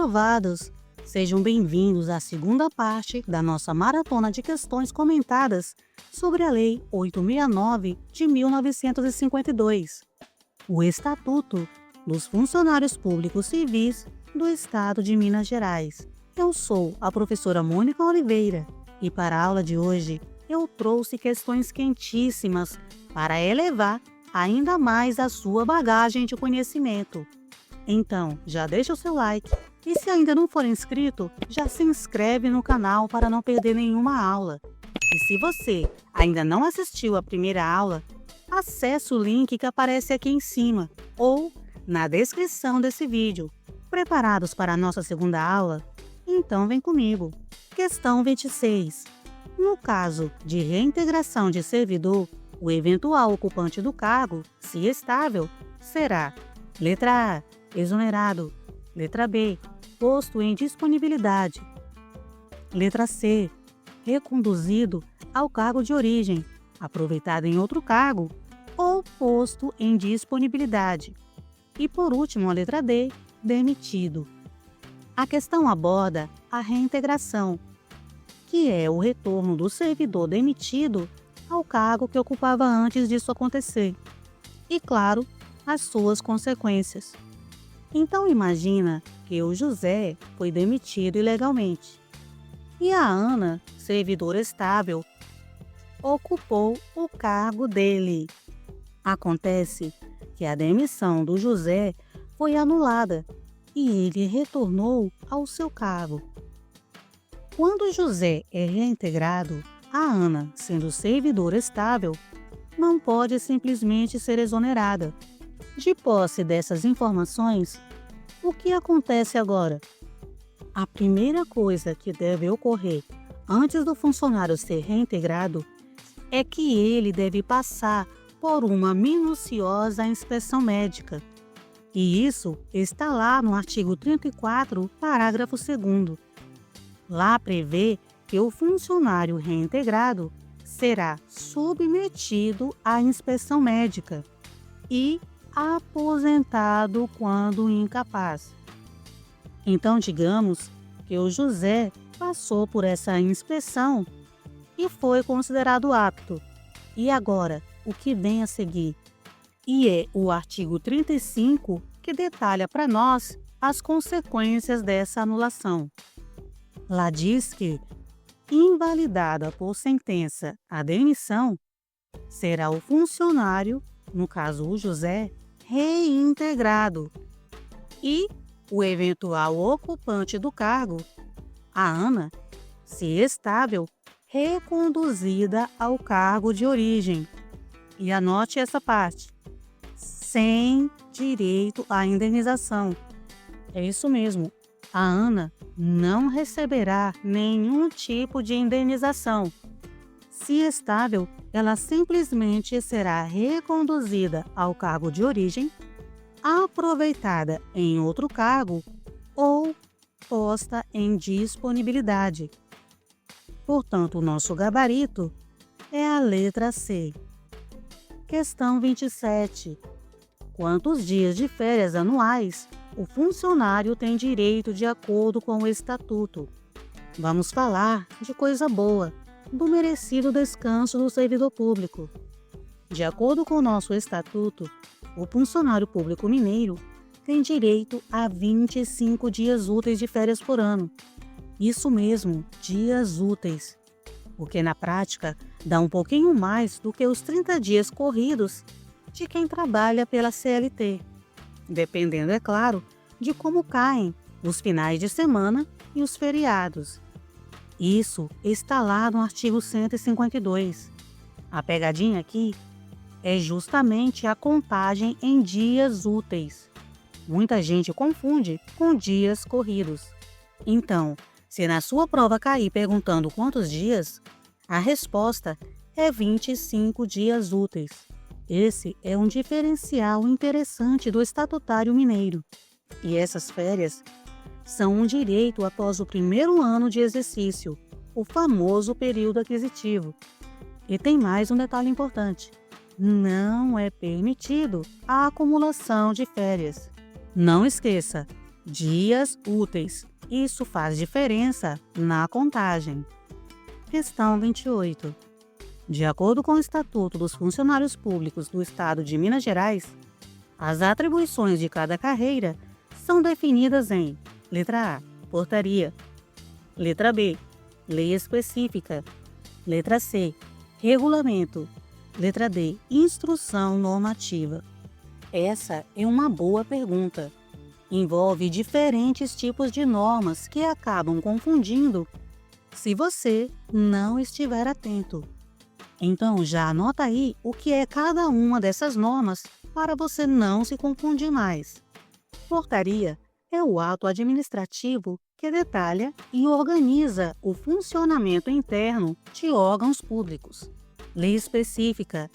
aprovados! Sejam bem-vindos à segunda parte da nossa maratona de questões comentadas sobre a Lei 869 de 1952, o Estatuto dos Funcionários Públicos Civis do Estado de Minas Gerais. Eu sou a professora Mônica Oliveira e para a aula de hoje eu trouxe questões quentíssimas para elevar ainda mais a sua bagagem de conhecimento. Então, já deixa o seu like e se ainda não for inscrito, já se inscreve no canal para não perder nenhuma aula. E se você ainda não assistiu a primeira aula, acesse o link que aparece aqui em cima ou na descrição desse vídeo. Preparados para a nossa segunda aula? Então vem comigo. Questão 26. No caso de reintegração de servidor, o eventual ocupante do cargo, se estável, será: letra A, exonerado; letra B, posto em disponibilidade; letra C, reconduzido ao cargo de origem, aproveitado em outro cargo ou posto em disponibilidade; e por último a letra D, demitido. A questão aborda a reintegração, que é o retorno do servidor demitido ao cargo que ocupava antes disso acontecer, e claro, as suas consequências. Então imagina que o José foi demitido ilegalmente e a Ana, servidora estável, ocupou o cargo dele. Acontece que a demissão do José foi anulada e ele retornou ao seu cargo. Quando José é reintegrado, a Ana, sendo servidora estável, não pode simplesmente ser exonerada. De posse dessas informações, o que acontece agora? A primeira coisa que deve ocorrer antes do funcionário ser reintegrado é que ele deve passar por uma minuciosa inspeção médica. E isso está lá no artigo 34, parágrafo 2º. Lá prevê que o funcionário reintegrado será submetido à inspeção médica e aposentado quando incapaz. Então, digamos que o José passou por essa inspeção e foi considerado apto. E agora, o que vem a seguir? E é o artigo 35 que detalha para nós as consequências dessa anulação. Lá diz que, invalidada por sentença a demissão, será o funcionário, no caso o José, reintegrado e o eventual ocupante do cargo, a Ana, se estável, reconduzida ao cargo de origem. E anote essa parte: sem direito à indenização. É isso mesmo, a Ana não receberá nenhum tipo de indenização. Se estável, ela simplesmente será reconduzida ao cargo de origem, aproveitada em outro cargo ou posta em disponibilidade. Portanto, o nosso gabarito é a letra C. Questão 27. Quantos dias de férias anuais o funcionário tem direito de acordo com o Estatuto? Vamos falar de coisa boa, do merecido descanso do servidor público. De acordo com o nosso Estatuto, o funcionário público mineiro tem direito a 25 dias úteis de férias por ano. Isso mesmo, dias úteis, porque na prática dá um pouquinho mais do que os 30 dias corridos de quem trabalha pela CLT, dependendo, é claro, de como caem os finais de semana e os feriados. Isso está lá no artigo 152. A pegadinha aqui é justamente a contagem em dias úteis. Muita gente confunde com dias corridos. Então, se na sua prova cair perguntando quantos dias, a resposta é 25 dias úteis. Esse é um diferencial interessante do estatutário mineiro. E essas férias são um direito após o primeiro ano de exercício, o famoso período aquisitivo. E tem mais um detalhe importante: não é permitido a acumulação de férias. Não esqueça, dias úteis. Isso faz diferença na contagem. Questão 28. De acordo com o Estatuto dos Funcionários Públicos do Estado de Minas Gerais, as atribuições de cada carreira são definidas em: letra A, portaria; letra B, lei específica; letra C, regulamento; letra D, instrução normativa. Essa é uma boa pergunta. Envolve diferentes tipos de normas que acabam confundindo se você não estiver atento. Então já anota aí o que é cada uma dessas normas para você não se confundir mais. Portaria é o ato administrativo que detalha e organiza o funcionamento interno de órgãos públicos. Lei específica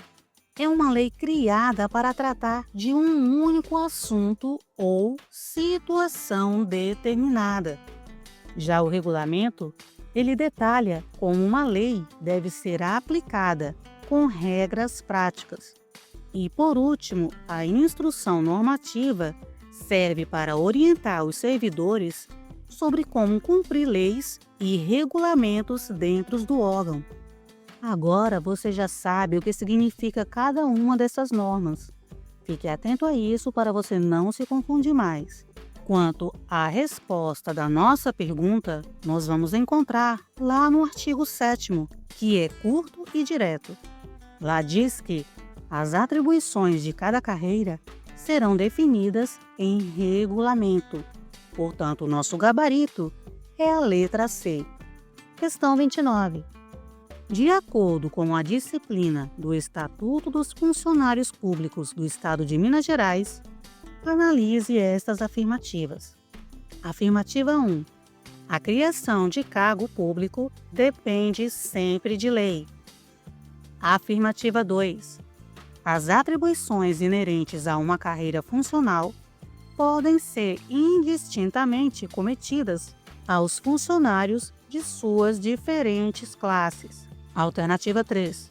é uma lei criada para tratar de um único assunto ou situação determinada. Já o regulamento, ele detalha como uma lei deve ser aplicada com regras práticas. E, por último, a instrução normativa serve para orientar os servidores sobre como cumprir leis e regulamentos dentro do órgão. Agora você já sabe o que significa cada uma dessas normas. Fique atento a isso para você não se confundir mais. Quanto à resposta da nossa pergunta, nós vamos encontrar lá no artigo 7º, que é curto e direto. Lá diz que as atribuições de cada carreira serão definidas em regulamento. Portanto, o nosso gabarito é a letra C. Questão 29. De acordo com a disciplina do Estatuto dos Funcionários Públicos do Estado de Minas Gerais, analise estas afirmativas. Afirmativa 1. A criação de cargo público depende sempre de lei. Afirmativa 2. As atribuições inerentes a uma carreira funcional podem ser indistintamente cometidas aos funcionários de suas diferentes classes. Alternativa 3.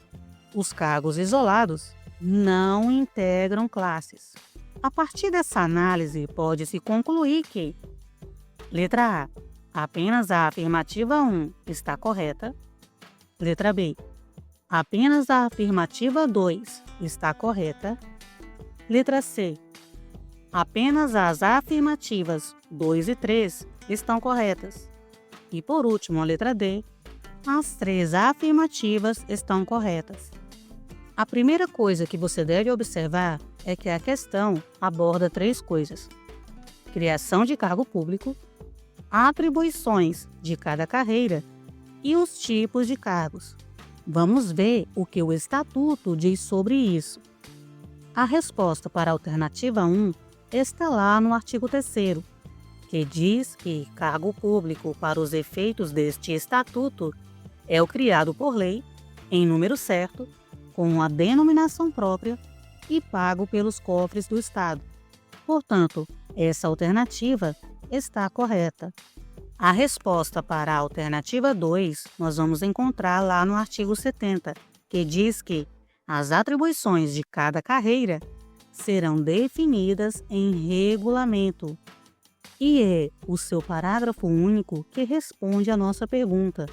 Os cargos isolados não integram classes. A partir dessa análise, pode-se concluir que: letra A. Apenas a afirmativa 1 está correta. Letra B. Apenas a afirmativa 2 está correta. Letra C. Apenas as afirmativas 2 e 3 estão corretas. E por último, a letra D. As 3 afirmativas estão corretas. A primeira coisa que você deve observar é que a questão aborda 3 coisas: criação de cargo público, atribuições de cada carreira e os tipos de cargos. Vamos ver o que o Estatuto diz sobre isso. A resposta para a alternativa 1 está lá no artigo 3º, que diz que cargo público para os efeitos deste Estatuto é o criado por lei, em número certo, com a denominação própria e pago pelos cofres do Estado. Portanto, essa alternativa está correta. A resposta para a alternativa 2 nós vamos encontrar lá no artigo 70, que diz que as atribuições de cada carreira serão definidas em regulamento. E é o seu parágrafo único que responde à nossa pergunta.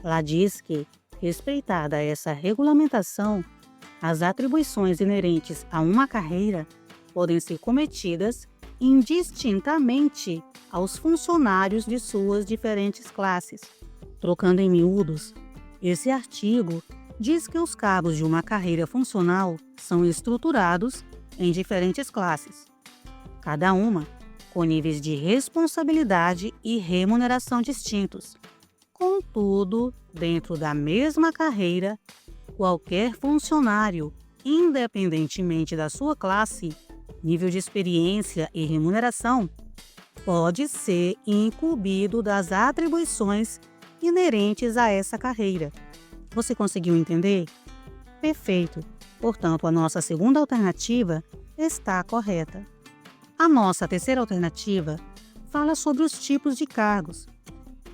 Lá diz que, respeitada essa regulamentação, as atribuições inerentes a uma carreira podem ser cometidas indistintamente aos funcionários de suas diferentes classes. Trocando em miúdos, esse artigo diz que os cargos de uma carreira funcional são estruturados em diferentes classes, cada uma com níveis de responsabilidade e remuneração distintos. Contudo, dentro da mesma carreira, qualquer funcionário, independentemente da sua classe, nível de experiência e remuneração, pode ser incumbido das atribuições inerentes a essa carreira. Você conseguiu entender? Perfeito! Portanto, a nossa segunda alternativa está correta. A nossa terceira alternativa fala sobre os tipos de cargos.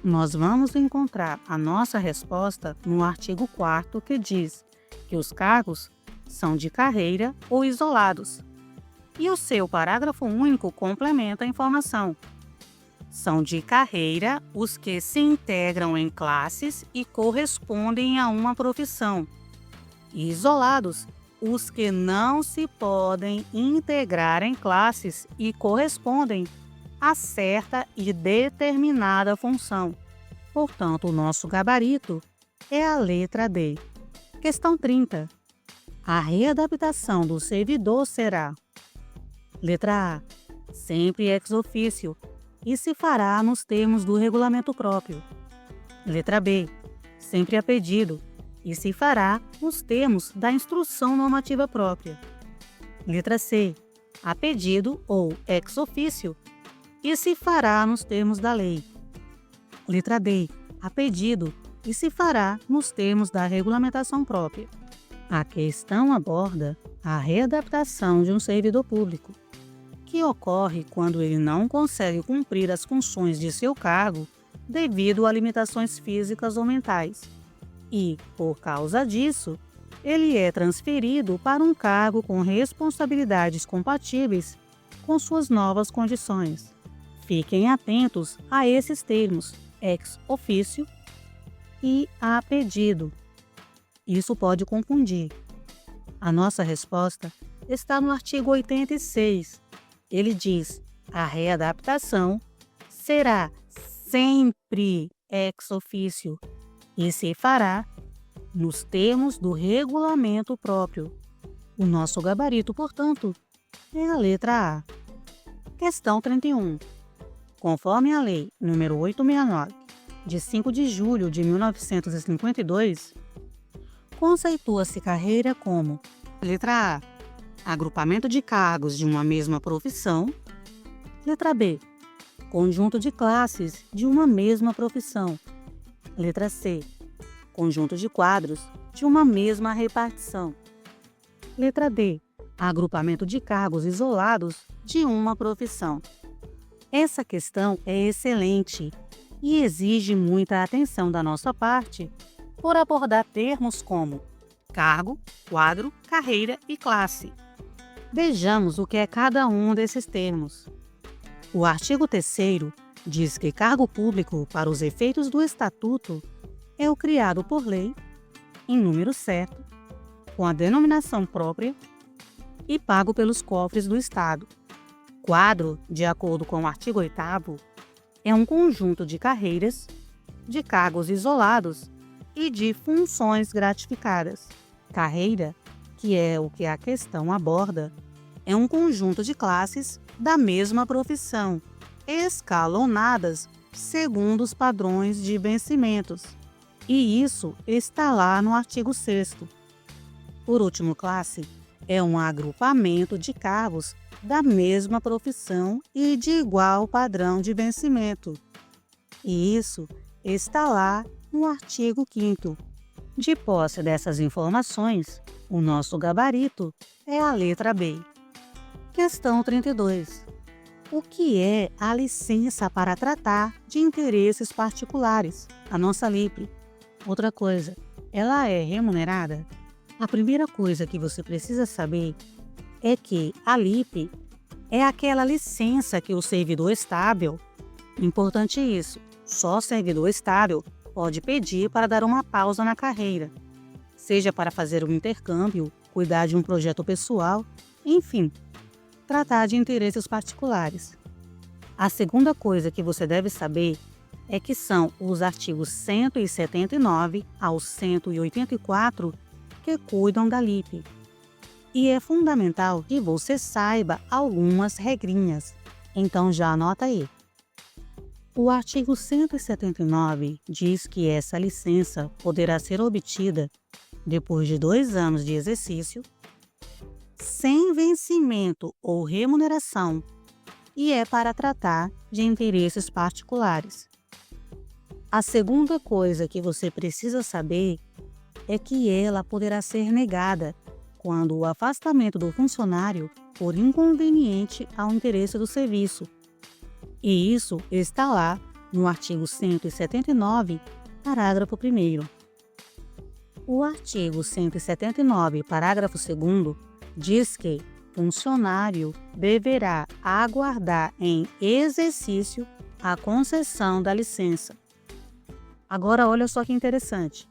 Nós vamos encontrar a nossa resposta no artigo 4º, que diz que os cargos são de carreira ou isolados. E o seu parágrafo único complementa a informação. São de carreira os que se integram em classes e correspondem a uma profissão. E isolados, os que não se podem integrar em classes e correspondem a certa e determinada função. Portanto, o nosso gabarito é a letra D. Questão 30. A readaptação do servidor será: letra A, sempre ex officio, e se fará nos termos do regulamento próprio. Letra B, sempre a pedido, e se fará nos termos da instrução normativa própria. Letra C, a pedido ou ex officio, e se fará nos termos da lei. Letra D, a pedido, e se fará nos termos da regulamentação própria. A questão aborda a readaptação de um servidor público, que ocorre quando ele não consegue cumprir as funções de seu cargo devido a limitações físicas ou mentais. E, por causa disso, ele é transferido para um cargo com responsabilidades compatíveis com suas novas condições. Fiquem atentos a esses termos, ex officio e a pedido. Isso pode confundir. A nossa resposta está no artigo 86. Ele diz: a readaptação será sempre ex officio e se fará nos termos do regulamento próprio. O nosso gabarito, portanto, é a letra A. Questão 31. Conforme a Lei nº 869, de 5 de julho de 1952, conceitua-se carreira como: letra A, agrupamento de cargos de uma mesma profissão. Letra B, conjunto de classes de uma mesma profissão. Letra C, conjunto de quadros de uma mesma repartição. Letra D, agrupamento de cargos isolados de uma profissão. Essa questão é excelente e exige muita atenção da nossa parte por abordar termos como cargo, quadro, carreira e classe. Vejamos o que é cada um desses termos. O artigo 3º diz que cargo público, para os efeitos do Estatuto, é o criado por lei, em número certo, com a denominação própria e pago pelos cofres do Estado. Quadro, de acordo com o artigo 8º, é um conjunto de carreiras, de cargos isolados e de funções gratificadas. Carreira, que é o que a questão aborda, é um conjunto de classes da mesma profissão, escalonadas segundo os padrões de vencimentos. E isso está lá no artigo 6º. Por último, classe é um agrupamento de cargos da mesma profissão e de igual padrão de vencimento. E isso está lá no artigo 5º. De posse dessas informações, o nosso gabarito é a letra B. Questão 32. O que é a licença para tratar de interesses particulares? A nossa LIP. Outra coisa, ela é remunerada? A primeira coisa que você precisa saber é que a LIP é aquela licença que o servidor estável, importante isso, só servidor estável pode pedir para dar uma pausa na carreira, seja para fazer um intercâmbio, cuidar de um projeto pessoal, enfim, tratar de interesses particulares. A segunda coisa que você deve saber é que são os artigos 179 ao 184 que cuidam da LIP. E é fundamental que você saiba algumas regrinhas. Então já anota aí. O artigo 179 diz que essa licença poderá ser obtida depois de 2 anos de exercício, sem vencimento ou remuneração, e é para tratar de interesses particulares. A segunda coisa que você precisa saber é que ela poderá ser negada quando o afastamento do funcionário for inconveniente ao interesse do serviço. E isso está lá no artigo 179, parágrafo 1º. O artigo 179, parágrafo 2º, diz que funcionário deverá aguardar em exercício a concessão da licença. Agora, olha só que interessante.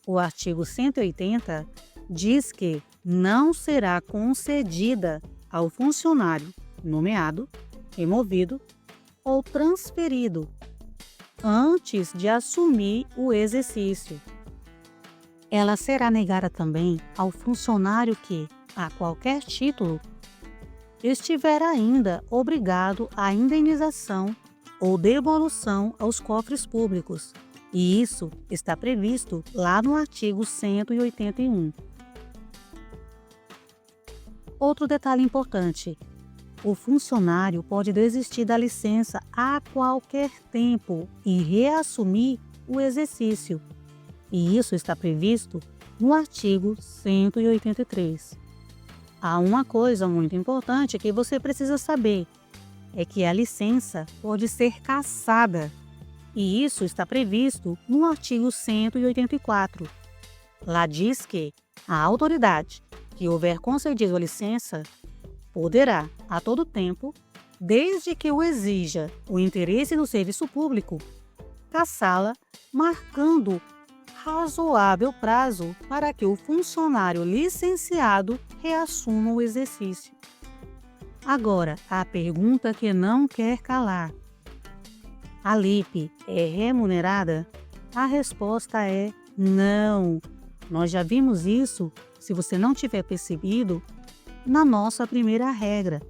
O artigo 180 diz que não será concedida ao funcionário nomeado, removido ou transferido antes de assumir o exercício. Ela será negada também ao funcionário que, a qualquer título, estiver ainda obrigado à indenização ou devolução aos cofres públicos, e isso está previsto lá no artigo 181. Outro detalhe importante: o funcionário pode desistir da licença a qualquer tempo e reassumir o exercício, e isso está previsto no artigo 183. Há uma coisa muito importante que você precisa saber, é que a licença pode ser cassada, e isso está previsto no artigo 184. Lá diz que a autoridade que houver concedido a licença poderá, a todo tempo, desde que o exija o interesse do serviço público, cassá-la, marcando razoável prazo para que o funcionário licenciado reassuma o exercício. Agora, a pergunta que não quer calar: a LIP é remunerada? A resposta é não. Nós já vimos isso, se você não tiver percebido, na nossa primeira regra.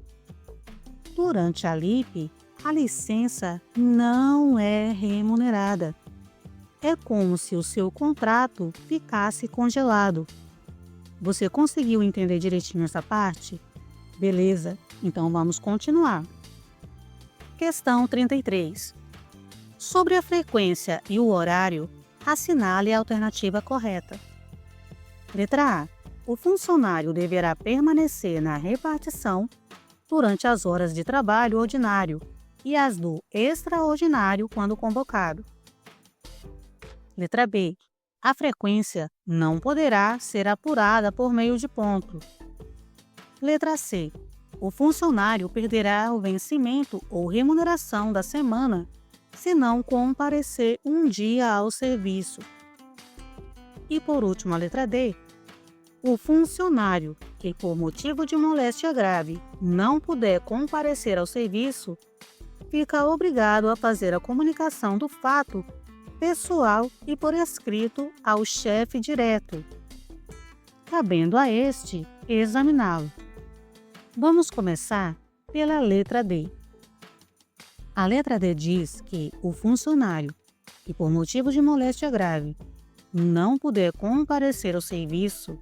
Durante a LIP, a licença não é remunerada. É como se o seu contrato ficasse congelado. Você conseguiu entender direitinho essa parte? Beleza, então vamos continuar. Questão 33. Sobre a frequência e o horário, assinale a alternativa correta. Letra A. O funcionário deverá permanecer na repartição durante as horas de trabalho ordinário e as do extraordinário quando convocado. Letra B. A frequência não poderá ser apurada por meio de ponto. Letra C. O funcionário perderá o vencimento ou remuneração da semana se não comparecer um dia ao serviço. E por último, a letra D. O funcionário que, por motivo de moléstia grave, não puder comparecer ao serviço, fica obrigado a fazer a comunicação do fato pessoal e por escrito ao chefe direto, cabendo a este examiná-lo. Vamos começar pela letra D. A letra D diz que o funcionário que, por motivo de moléstia grave, não puder comparecer ao serviço,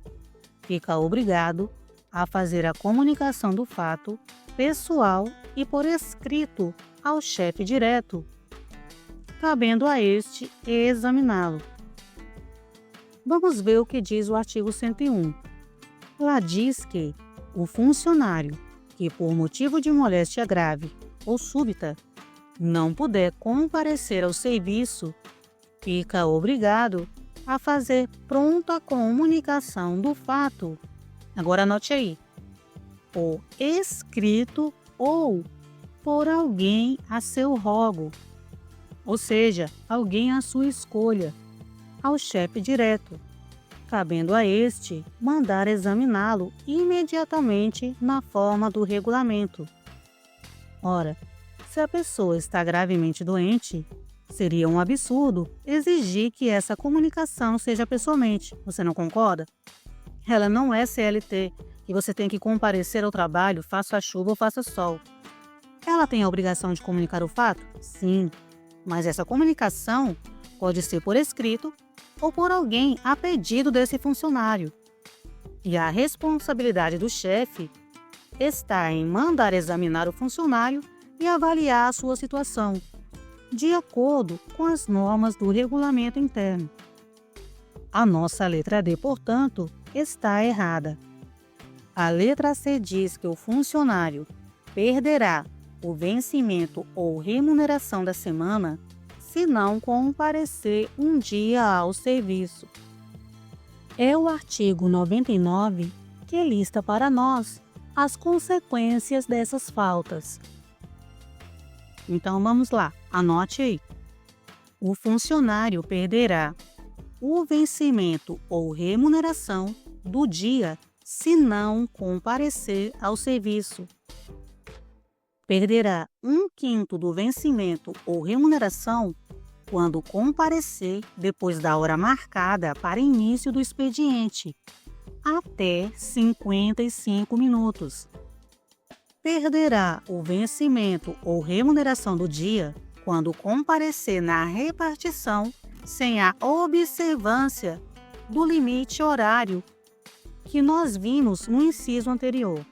fica obrigado a fazer a comunicação do fato pessoal e por escrito ao chefe direto, cabendo a este examiná-lo. Vamos ver o que diz o artigo 101. Lá diz que o funcionário que, por motivo de moléstia grave ou súbita, não puder comparecer ao serviço, fica obrigado a fazer pronta comunicação do fato. Agora anote aí: por escrito ou por alguém a seu rogo, ou seja, alguém à sua escolha, ao chefe direto, cabendo a este mandar examiná-lo imediatamente na forma do regulamento. Ora, se a pessoa está gravemente doente, seria um absurdo exigir que essa comunicação seja pessoalmente. Você não concorda? Ela não é CLT e você tem que comparecer ao trabalho, faça chuva ou faça sol. Ela tem a obrigação de comunicar o fato? Sim, mas essa comunicação pode ser por escrito ou por alguém a pedido desse funcionário. E a responsabilidade do chefe está em mandar examinar o funcionário e avaliar a sua situação, de acordo com as normas do regulamento interno. A nossa letra D, portanto, está errada. A letra C diz que o funcionário perderá o vencimento ou remuneração da semana se não comparecer um dia ao serviço. É o artigo 99 que lista para nós as consequências dessas faltas. Então vamos lá, anote aí. O funcionário perderá o vencimento ou remuneração do dia se não comparecer ao serviço. Perderá 1/5 do vencimento ou remuneração quando comparecer depois da hora marcada para início do expediente, até 55 minutos. Perderá o vencimento ou remuneração do dia quando comparecer na repartição sem a observância do limite horário que nós vimos no inciso anterior.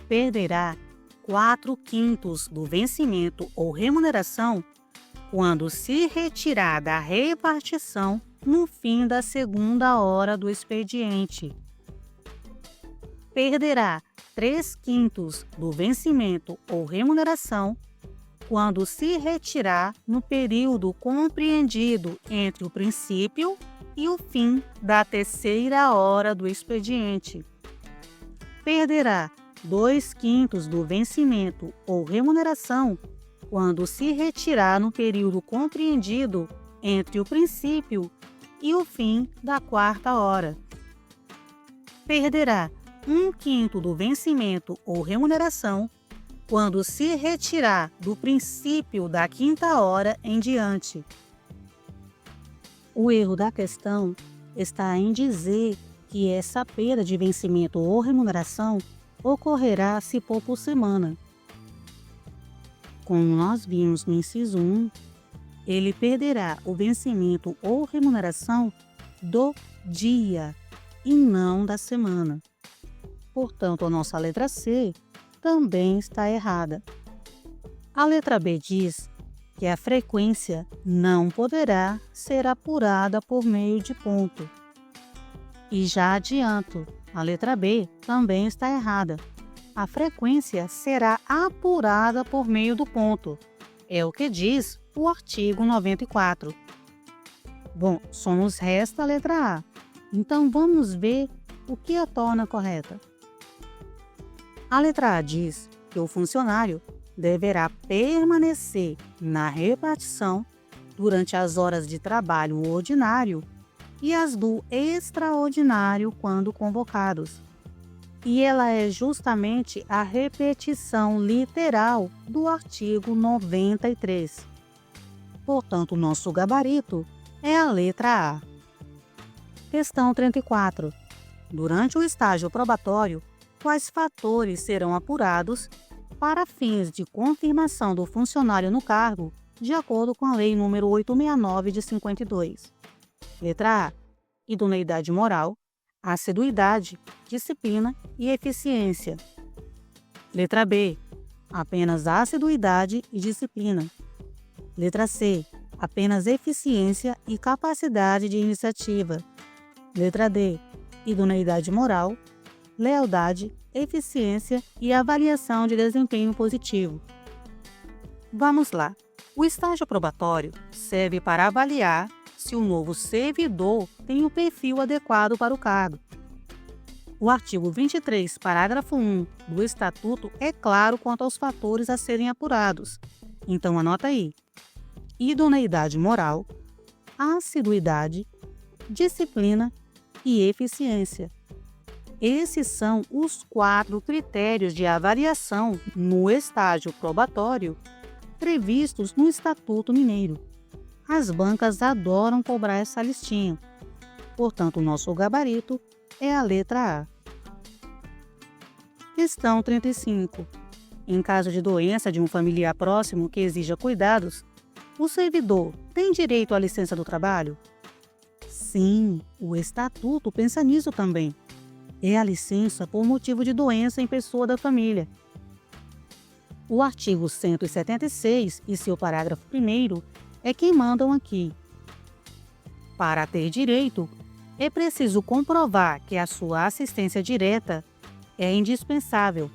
Perderá 4/5 do vencimento ou remuneração quando se retirar da repartição no fim da segunda hora do expediente. Perderá 3/5 do vencimento ou remuneração quando se retirar no período compreendido entre o princípio e o fim da terceira hora do expediente. Perderá 2/5 do vencimento ou remuneração quando se retirar no período compreendido entre o princípio e o fim da quarta hora. Perderá 1/5 do vencimento ou remuneração quando se retirar do princípio da quinta hora em diante. O erro da questão está em dizer que essa perda de vencimento ou remuneração ocorrerá se for por semana. Como nós vimos no inciso 1, ele perderá o vencimento ou remuneração do dia e não da semana. Portanto, a nossa letra C também está errada. A letra B diz que a frequência não poderá ser apurada por meio de ponto. E já adianto, a letra B também está errada. A frequência será apurada por meio do ponto. É o que diz o artigo 94. Bom, só nos resta a letra A. Então vamos ver o que a torna correta. A letra A diz que o funcionário deverá permanecer na repartição durante as horas de trabalho ordinário e as do extraordinário quando convocados. E ela é justamente a repetição literal do artigo 93. Portanto, o nosso gabarito é a letra A. Questão 34. Durante o estágio probatório, quais fatores serão apurados para fins de confirmação do funcionário no cargo, de acordo com a Lei nº 869 de 52? Letra A. Idoneidade moral, assiduidade, disciplina e eficiência. Letra B. Apenas assiduidade e disciplina. Letra C. Apenas eficiência e capacidade de iniciativa. Letra D. Idoneidade moral, lealdade, eficiência e avaliação de desempenho positivo. Vamos lá. O estágio probatório serve para avaliar se o novo servidor tem o perfil adequado para o cargo. O artigo 23, parágrafo 1 do Estatuto é claro quanto aos fatores a serem apurados. Então anota aí: idoneidade moral, assiduidade, disciplina e eficiência. Esses são os 4 critérios de avaliação no estágio probatório previstos no Estatuto Mineiro. As bancas adoram cobrar essa listinha. Portanto, o nosso gabarito é a letra A. Questão 35. Em caso de doença de um familiar próximo que exija cuidados, o servidor tem direito à licença do trabalho? Sim, o Estatuto pensa nisso também. É a licença por motivo de doença em pessoa da família. O artigo 176 e seu parágrafo 1º é quem mandam aqui. Para ter direito, é preciso comprovar que a sua assistência direta é indispensável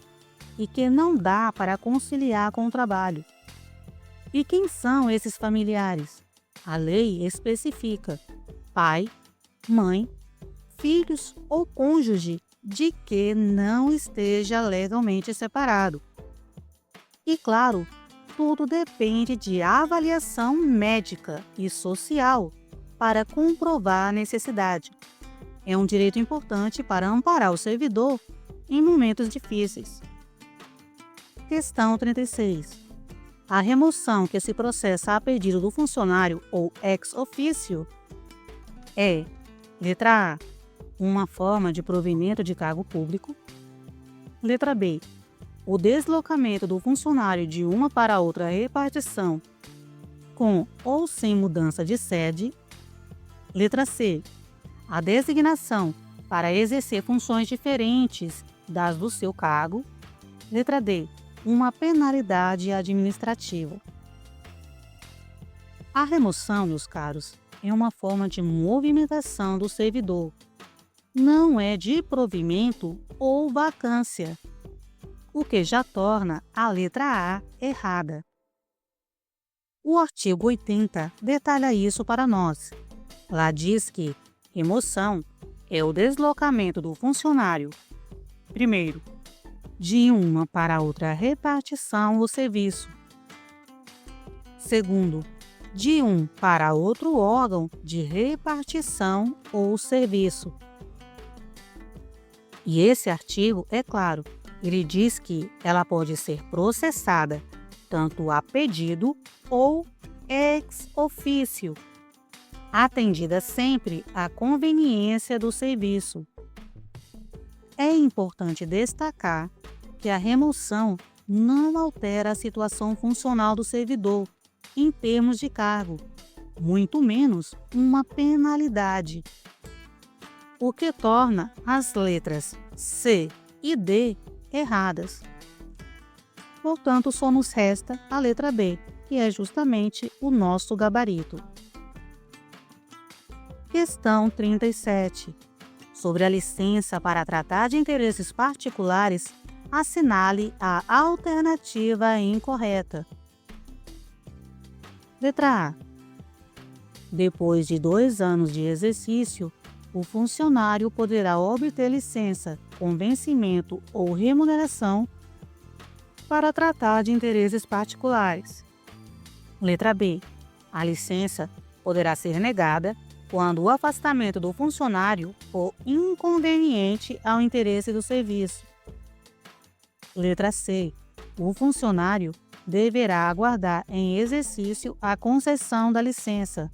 e que não dá para conciliar com o trabalho. E quem são esses familiares? A lei especifica: pai, mãe, filhos ou cônjuge de que não esteja legalmente separado. E claro, tudo depende de avaliação médica e social para comprovar a necessidade. É um direito importante para amparar o servidor em momentos difíceis. Questão 36. A remoção que se processa a pedido do funcionário ou ex officio é: letra A, uma forma de provimento de cargo público. Letra B, o deslocamento do funcionário de uma para outra repartição, com ou sem mudança de sede. Letra C, a designação para exercer funções diferentes das do seu cargo. Letra D, uma penalidade administrativa. A remoção, meus caros, é uma forma de movimentação do servidor. Não é de provimento ou vacância, o que já torna a letra A errada. O artigo 80 detalha isso para nós. Lá diz que remoção é o deslocamento do funcionário, primeiro, de uma para outra repartição ou serviço. Segundo, de um para outro órgão de repartição ou serviço. E esse artigo, é claro, ele diz que ela pode ser processada tanto a pedido ou ex officio, atendida sempre à conveniência do serviço. É importante destacar que a remoção não altera a situação funcional do servidor em termos de cargo, muito menos uma penalidade, o que torna as letras C e D erradas. Portanto, só nos resta a letra B, que é justamente o nosso gabarito. Questão 37. Sobre a licença para tratar de interesses particulares, assinale a alternativa incorreta. Letra A. Depois de 2 anos de exercício, o funcionário poderá obter licença, com vencimento ou remuneração para tratar de interesses particulares. Letra B. A licença poderá ser negada quando o afastamento do funcionário for inconveniente ao interesse do serviço. Letra C. O funcionário deverá aguardar em exercício a concessão da licença.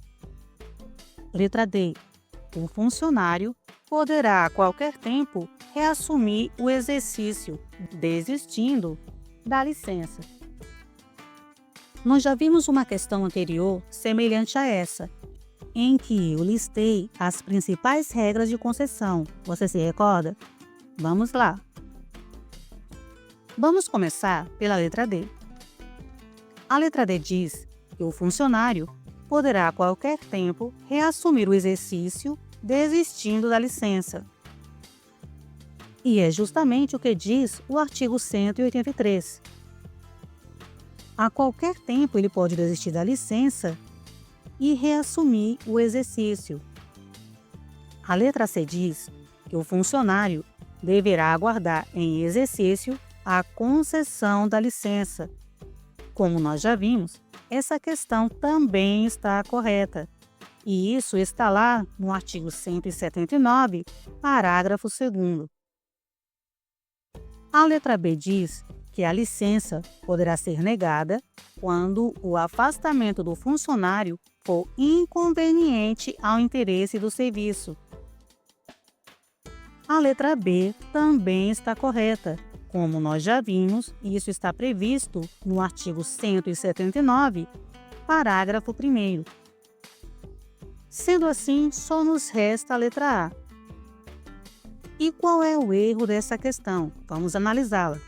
Letra D. O funcionário poderá a qualquer tempo reassumir o exercício, desistindo da licença. Nós já vimos uma questão anterior semelhante a essa, em que eu listei as principais regras de concessão. Você se recorda? Vamos lá. Vamos começar pela letra D. A letra D diz que o funcionário poderá a qualquer tempo reassumir o exercício, desistindo da licença. E é justamente o que diz o artigo 183. A qualquer tempo ele pode desistir da licença e reassumir o exercício. A letra C diz que o funcionário deverá aguardar em exercício a concessão da licença. Como nós já vimos, essa questão também está correta. E isso está lá no artigo 179, parágrafo 2º. A letra B diz que a licença poderá ser negada quando o afastamento do funcionário for inconveniente ao interesse do serviço. A letra B também está correta. Como nós já vimos, isso está previsto no artigo 179, parágrafo 1º. Sendo assim, só nos resta a letra A. E qual é o erro dessa questão? Vamos analisá-la.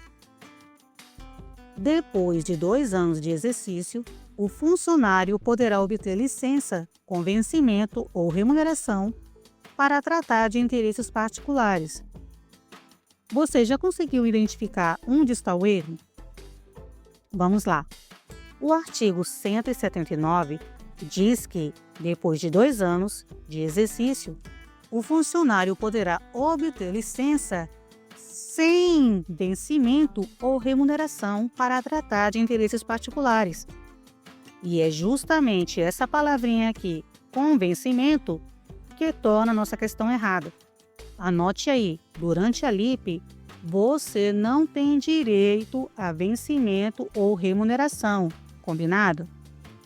Depois de 2 anos de exercício, o funcionário poderá obter licença, com vencimento ou remuneração para tratar de interesses particulares. Você já conseguiu identificar onde está o erro? Vamos lá. O artigo 179 diz que, depois de 2 anos de exercício, o funcionário poderá obter licença sem vencimento ou remuneração para tratar de interesses particulares. E é justamente essa palavrinha aqui, com vencimento, que torna a nossa questão errada. Anote aí, durante a LIP, você não tem direito a vencimento ou remuneração, combinado?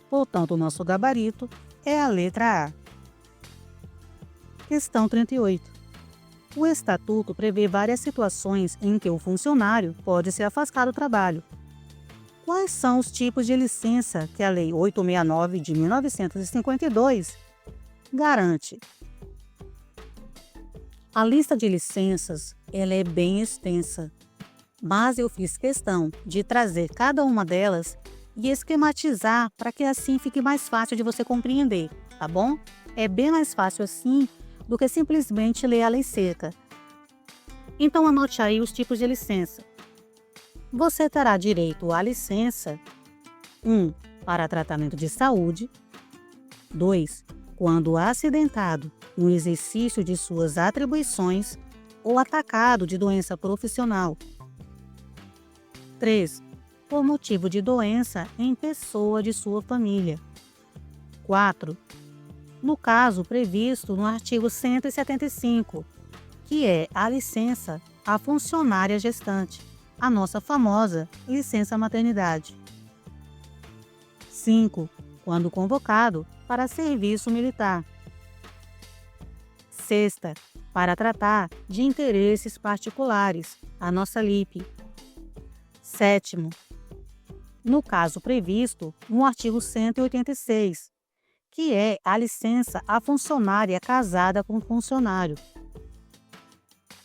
Portanto, o nosso gabarito é a letra A. Questão 38. O Estatuto prevê várias situações em que o funcionário pode se afastar do trabalho. Quais são os tipos de licença que a Lei 869 de 1952 garante? A lista de licenças ela é bem extensa, mas eu fiz questão de trazer cada uma delas e esquematizar para que assim fique mais fácil de você compreender, tá bom? É bem mais fácil assim do que simplesmente ler a lei seca. Então anote aí os tipos de licença. Você terá direito à licença 1. Para tratamento de saúde. 2. Quando acidentado no exercício de suas atribuições ou atacado de doença profissional. 3. Por motivo de doença em pessoa de sua família. 4. No caso previsto no artigo 175, que é a licença à funcionária gestante, a nossa famosa licença maternidade. 5. Quando convocado para serviço militar. 6. Para tratar de interesses particulares, a nossa LIP. 7. No caso previsto no artigo 186, que é a licença à funcionária casada com funcionário.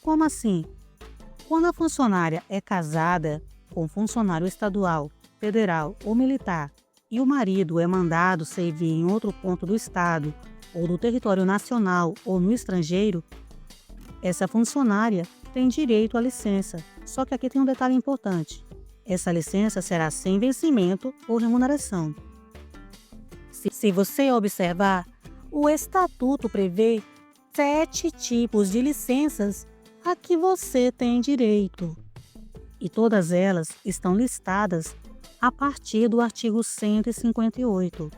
Como assim? Quando a funcionária é casada com funcionário estadual, federal ou militar e o marido é mandado servir em outro ponto do estado ou do território nacional ou no estrangeiro, essa funcionária tem direito à licença. Só que aqui tem um detalhe importante. Essa licença será sem vencimento ou remuneração. Se você observar, o Estatuto prevê 7 tipos de licenças a que você tem direito. E todas elas estão listadas a partir do artigo 158.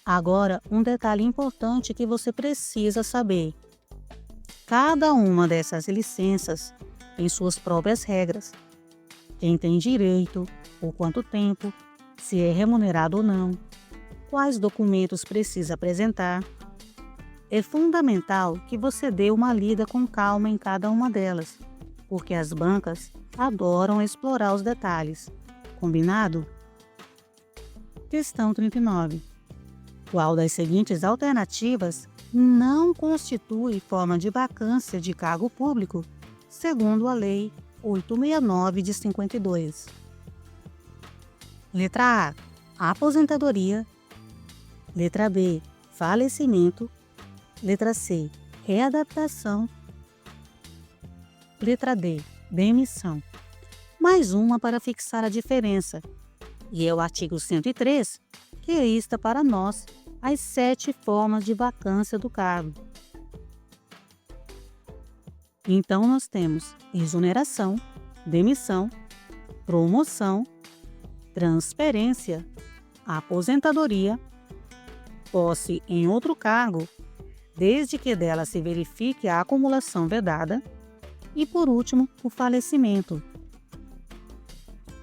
Agora, um detalhe importante que você precisa saber. Cada uma dessas licenças tem suas próprias regras. Quem tem direito, por quanto tempo, se é remunerado ou não, quais documentos precisa apresentar. É fundamental que você dê uma lida com calma em cada uma delas, porque as bancas adoram explorar os detalhes. Combinado? Questão 39. Qual das seguintes alternativas não constitui forma de vacância de cargo público, segundo a Lei 869 de 52? Letra A. Aposentadoria. Letra B. Falecimento. Letra C. Readaptação. Letra D. Demissão. Mais uma para fixar a diferença. E é o artigo 103 que lista para nós as 7 formas de vacância do cargo. Então nós temos exoneração, demissão, promoção, transferência, aposentadoria, posse em outro cargo, desde que dela se verifique a acumulação vedada, e por último, o falecimento.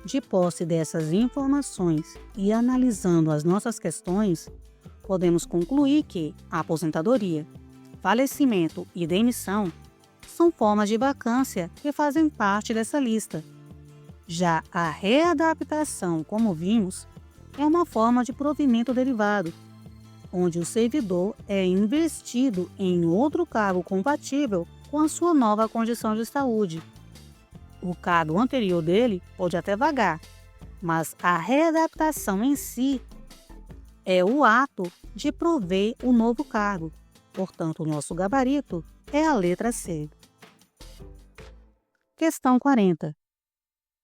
De posse dessas informações e analisando as nossas questões, podemos concluir que a aposentadoria, falecimento e demissão são formas de vacância que fazem parte dessa lista. Já a readaptação, como vimos, é uma forma de provimento derivado, onde o servidor é investido em outro cargo compatível com a sua nova condição de saúde. O cargo anterior dele pode até vagar, mas a readaptação em si é o ato de prover o novo cargo. Portanto, o nosso gabarito é a letra C. Questão 40.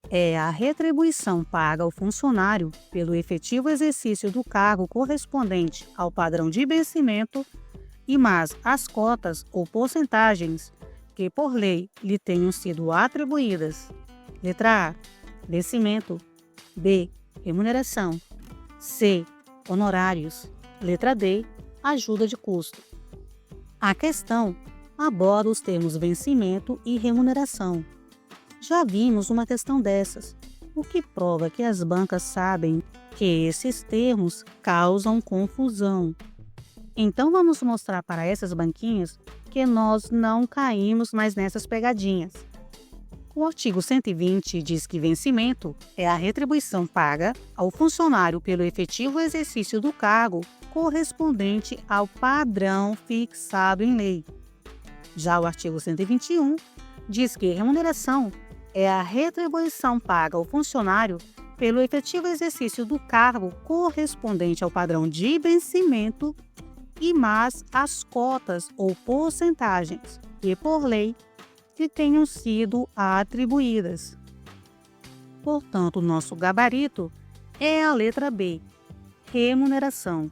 É a retribuição paga ao funcionário pelo efetivo exercício do cargo correspondente ao padrão de vencimento e mais as cotas ou porcentagens que por lei lhe tenham sido atribuídas. Letra A, vencimento. B, remuneração. C, honorários. Letra D, ajuda de custo. A questão aborda os termos vencimento e remuneração. Já vimos uma questão dessas, o que prova que as bancas sabem que esses termos causam confusão. Então vamos mostrar para essas banquinhas que nós não caímos mais nessas pegadinhas. O artigo 120 diz que vencimento é a retribuição paga ao funcionário pelo efetivo exercício do cargo correspondente ao padrão fixado em lei. Já o artigo 121 diz que remuneração é a retribuição paga ao funcionário pelo efetivo exercício do cargo correspondente ao padrão de vencimento e mais as cotas ou porcentagens que, por lei, lhe tenham sido atribuídas. Portanto, o nosso gabarito é a letra B, remuneração.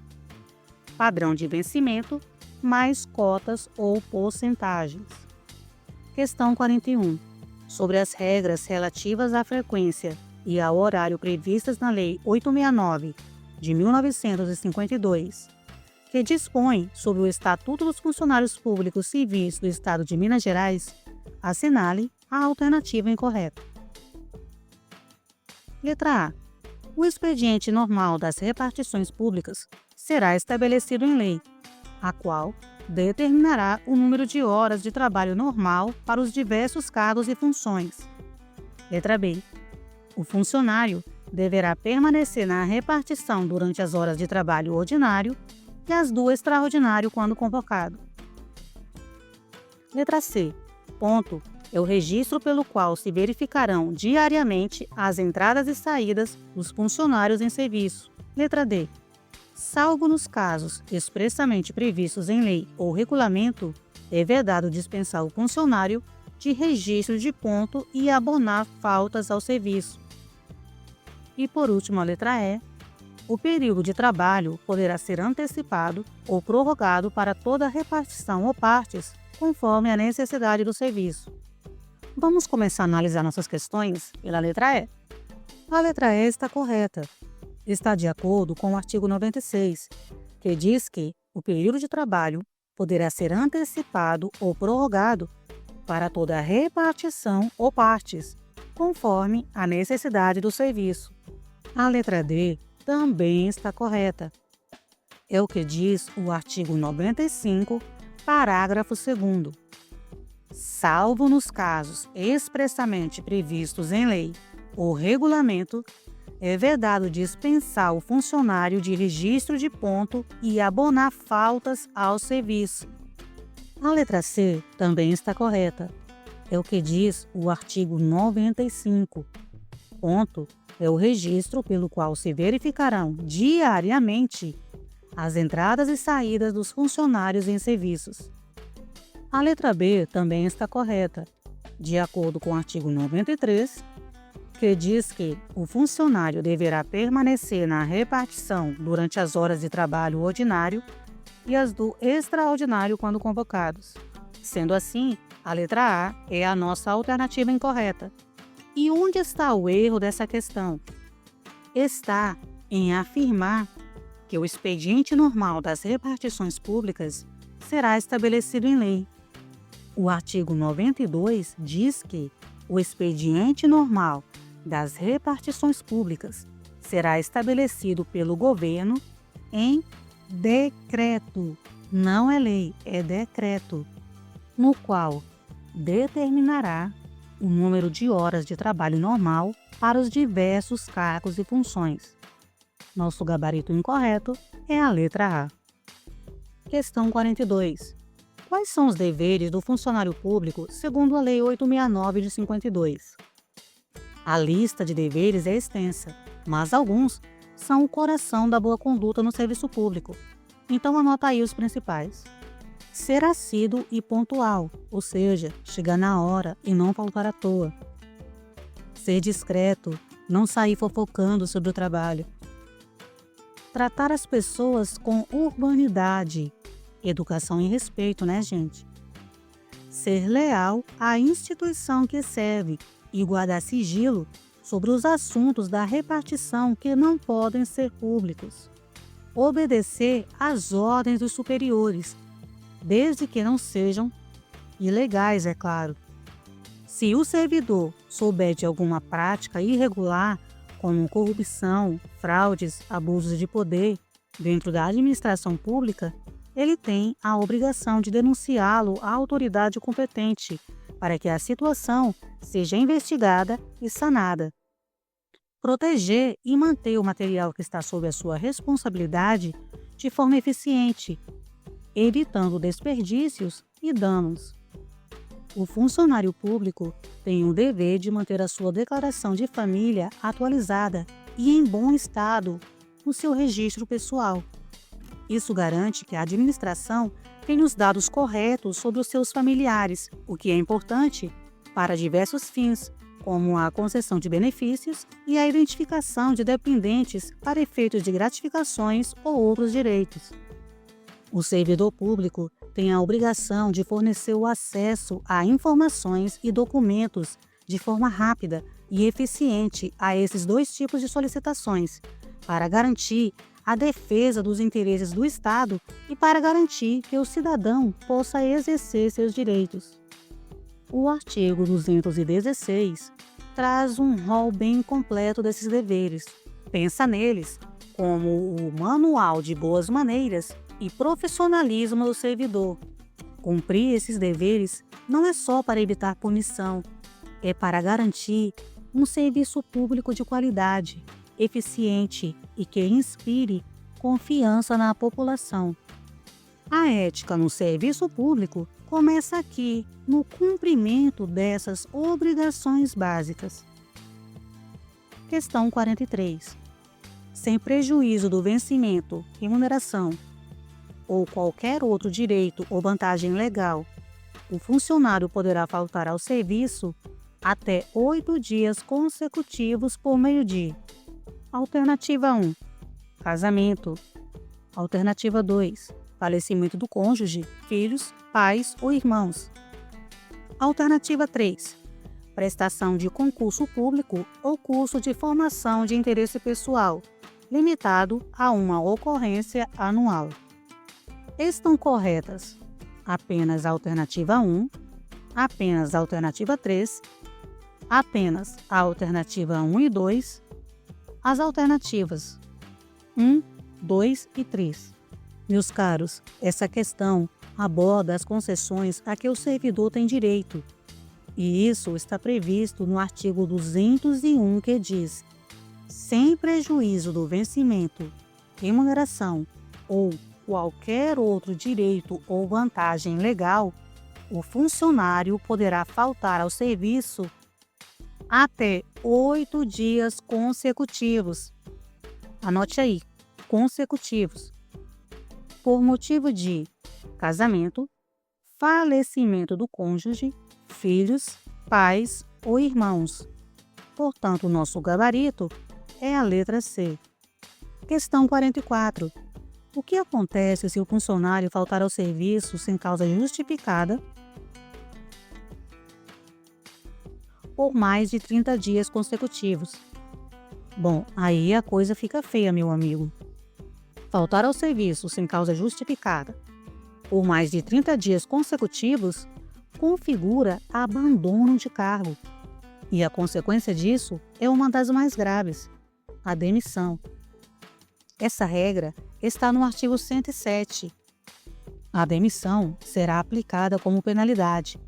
Padrão de vencimento mais cotas ou porcentagens. Questão 41. Sobre as regras relativas à frequência e ao horário previstas na Lei 869, de 1952, que dispõe sobre o Estatuto dos Funcionários Públicos Civis do Estado de Minas Gerais, assinale a alternativa incorreta. Letra A. O expediente normal das repartições públicas será estabelecido em lei, a qual determinará o número de horas de trabalho normal para os diversos cargos e funções. Letra B. O funcionário deverá permanecer na repartição durante as horas de trabalho ordinário e as do extraordinário quando convocado. Letra C. Ponto é o registro pelo qual se verificarão diariamente as entradas e saídas dos funcionários em serviço. Letra D. Salvo nos casos expressamente previstos em lei ou regulamento, é vedado dispensar o funcionário de registro de ponto e abonar faltas ao serviço. E por último, a letra E. O período de trabalho poderá ser antecipado ou prorrogado para toda repartição ou partes, conforme a necessidade do serviço. Vamos começar a analisar nossas questões pela letra E. A letra E está correta. Está de acordo com o artigo 96, que diz que o período de trabalho poderá ser antecipado ou prorrogado para toda repartição ou partes, conforme a necessidade do serviço. A letra D também está correta. É o que diz o artigo 95, parágrafo 2º. Salvo nos casos expressamente previstos em lei ou regulamento, é vedado dispensar o funcionário de registro de ponto e abonar faltas ao serviço. A letra C também está correta. É o que diz o artigo 95. Ponto é o registro pelo qual se verificarão diariamente as entradas e saídas dos funcionários em serviços. A letra B também está correta, de acordo com o artigo 93, que diz que o funcionário deverá permanecer na repartição durante as horas de trabalho ordinário e as do extraordinário quando convocados. Sendo assim, a letra A é a nossa alternativa incorreta. E onde está o erro dessa questão? Está em afirmar que o expediente normal das repartições públicas será estabelecido em lei. O artigo 92 diz que o expediente normal das repartições públicas será estabelecido pelo governo em decreto, não é lei, é decreto, no qual determinará o número de horas de trabalho normal para os diversos cargos e funções. Nosso gabarito incorreto é a letra A. Questão 42. Quais são os deveres do funcionário público segundo a Lei 869 de 52? A lista de deveres é extensa, mas alguns são o coração da boa conduta no serviço público. Então anota aí os principais. Ser assíduo e pontual, ou seja, chegar na hora e não faltar à toa. Ser discreto, não sair fofocando sobre o trabalho. Tratar as pessoas com urbanidade, educação e respeito, né, gente? ser leal à instituição que serve e guardar sigilo sobre os assuntos da repartição que não podem ser públicos. Obedecer às ordens dos superiores, desde que não sejam ilegais, é claro. Se o servidor souber de alguma prática irregular, como corrupção, fraudes, abusos de poder, dentro da administração pública, ele tem a obrigação de denunciá-lo à autoridade competente, para que a situação seja investigada e sanada. Proteger e manter o material que está sob a sua responsabilidade de forma eficiente, evitando desperdícios e danos. O funcionário público tem o dever de manter a sua declaração de família atualizada e em bom estado no seu registro pessoal. Isso garante que a administração tenha os dados corretos sobre os seus familiares, o que é importante para diversos fins, como a concessão de benefícios e a identificação de dependentes para efeitos de gratificações ou outros direitos. O servidor público tem a obrigação de fornecer o acesso a informações e documentos de forma rápida e eficiente a esses dois tipos de solicitações, para garantir a defesa dos interesses do Estado e para garantir que o cidadão possa exercer seus direitos. O artigo 216 traz um rol bem completo desses deveres. Pensa neles como o manual de boas maneiras e profissionalismo do servidor. Cumprir esses deveres não é só para evitar punição, é para garantir um serviço público de qualidade, eficiente e que inspire confiança na população. A ética no serviço público começa aqui, no cumprimento dessas obrigações básicas. Questão 43. Sem prejuízo do vencimento, remuneração ou qualquer outro direito ou vantagem legal, o funcionário poderá faltar ao serviço até 8 dias consecutivos por meio de: Alternativa 1, casamento. Alternativa 2, falecimento do cônjuge, filhos, pais ou irmãos. Alternativa 3, prestação de concurso público ou curso de formação de interesse pessoal, limitado a uma ocorrência anual. Estão corretas apenas a alternativa 1, apenas a alternativa 3, apenas a alternativa 1 e 2, as alternativas 1, 2 e 3. Meus caros, essa questão aborda as concessões a que o servidor tem direito. E isso está previsto no artigo 201, que diz: sem prejuízo do vencimento, remuneração ou qualquer outro direito ou vantagem legal, o funcionário poderá faltar ao serviço até 8 dias consecutivos. Anote aí, consecutivos. Por motivo de casamento, falecimento do cônjuge, filhos, pais ou irmãos. Portanto, o nosso gabarito é a letra C. Questão 44. O que acontece se o funcionário faltar ao serviço sem causa justificada por mais de 30 dias consecutivos? Bom, aí a coisa fica feia, meu amigo. Faltar ao serviço sem causa justificada por mais de 30 dias consecutivos configura abandono de cargo. E a consequência disso é uma das mais graves, a demissão. Essa regra está no artigo 107. A demissão será aplicada como penalidade,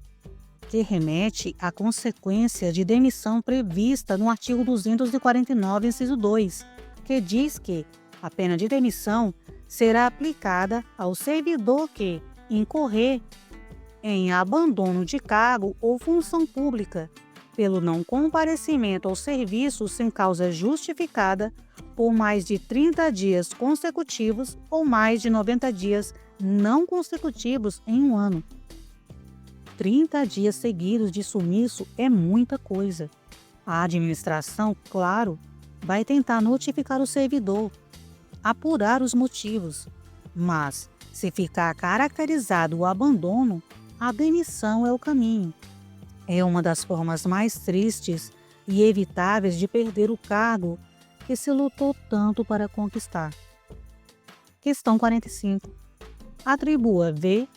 que remete à consequência de demissão prevista no artigo 249, inciso 2, que diz que a pena de demissão será aplicada ao servidor que incorrer em abandono de cargo ou função pública pelo não comparecimento ao serviço sem causa justificada por mais de 30 dias consecutivos ou mais de 90 dias não consecutivos em um ano. 30 dias seguidos de sumiço é muita coisa. A administração, claro, vai tentar notificar o servidor, apurar os motivos, mas se ficar caracterizado o abandono, a demissão é o caminho. É uma das formas mais tristes e evitáveis de perder o cargo que se lutou tanto para conquistar. Questão 45. Atribua V,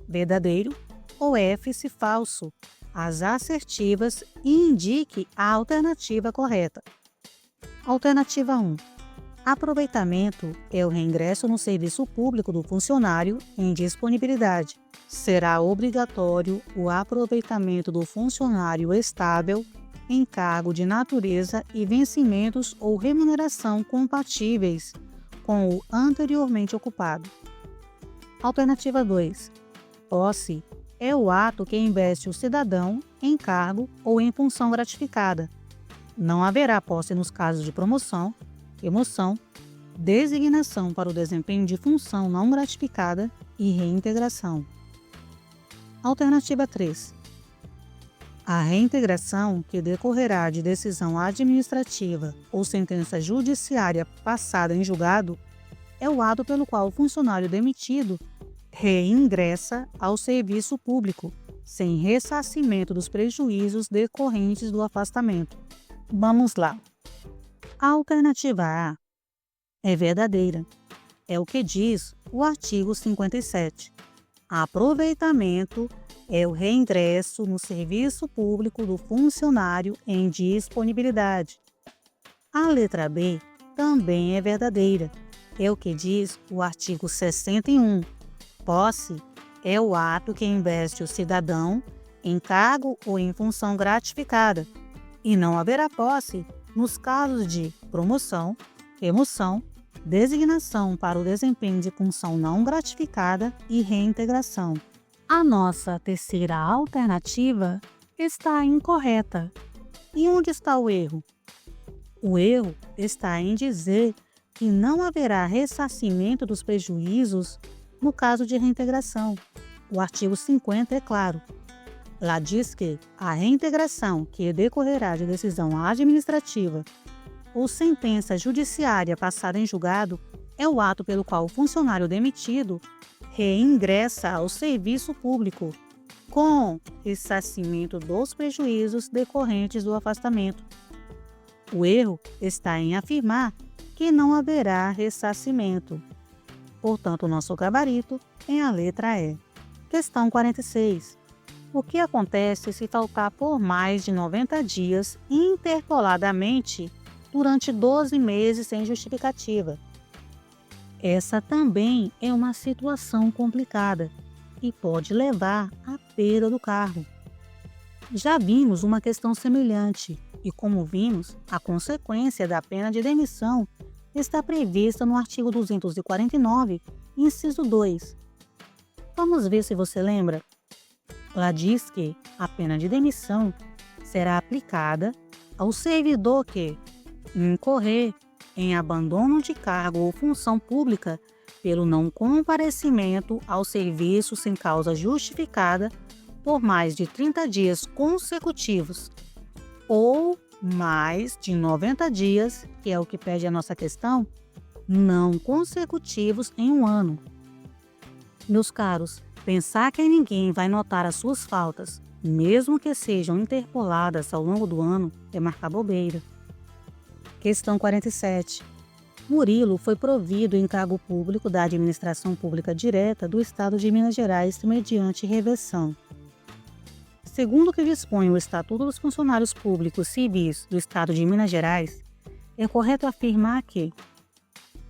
verdadeiro, ou F, se falso, às assertivas e indique a alternativa correta. Alternativa 1. Aproveitamento é o reingresso no serviço público do funcionário em disponibilidade. Será obrigatório o aproveitamento do funcionário estável em cargo de natureza e vencimentos ou remuneração compatíveis com o anteriormente ocupado. Alternativa 2. Posse é o ato que investe o cidadão em cargo ou em função gratificada. Não haverá posse nos casos de promoção, remoção, designação para o desempenho de função não gratificada e reintegração. Alternativa 3. A reintegração, que decorrerá de decisão administrativa ou sentença judiciária passada em julgado, é o ato pelo qual o funcionário demitido reingressa ao serviço público, sem ressarcimento dos prejuízos decorrentes do afastamento. Vamos lá. A alternativa A é verdadeira. É o que diz o artigo 57. Aproveitamento é o reingresso no serviço público do funcionário em disponibilidade. A letra B também é verdadeira. É o que diz o artigo 61. Posse é o ato que investe o cidadão em cargo ou em função gratificada, e não haverá posse nos casos de promoção, remoção, designação para o desempenho de função não gratificada e reintegração. A nossa terceira alternativa está incorreta. E onde está o erro? O erro está em dizer que não haverá ressarcimento dos prejuízos no caso de reintegração. O artigo 50 é claro. Lá diz que a reintegração que decorrerá de decisão administrativa ou sentença judiciária passada em julgado é o ato pelo qual o funcionário demitido reingressa ao serviço público, com ressarcimento dos prejuízos decorrentes do afastamento. O erro está em afirmar que não haverá ressarcimento. Portanto, o nosso gabarito é a letra E. Questão 46. O que acontece se faltar por mais de 90 dias interpoladamente durante 12 meses sem justificativa? Essa também é uma situação complicada e pode levar à perda do cargo. Já vimos uma questão semelhante e, como vimos, a consequência da pena de demissão está prevista no artigo 249, inciso 2. Vamos ver se você lembra. Lá diz que a pena de demissão será aplicada ao servidor que incorrer em abandono de cargo ou função pública pelo não comparecimento ao serviço sem causa justificada por mais de 30 dias consecutivos ou mais de 90 dias, que é o que pede a nossa questão, não consecutivos em um ano. Meus caros, pensar que ninguém vai notar as suas faltas, mesmo que sejam interpoladas ao longo do ano, é marcar bobeira. Questão 47. Murilo foi provido em cargo público da Administração Pública Direta do Estado de Minas Gerais mediante reversão. Segundo o que dispõe o Estatuto dos Funcionários Públicos Civis do Estado de Minas Gerais, é correto afirmar que: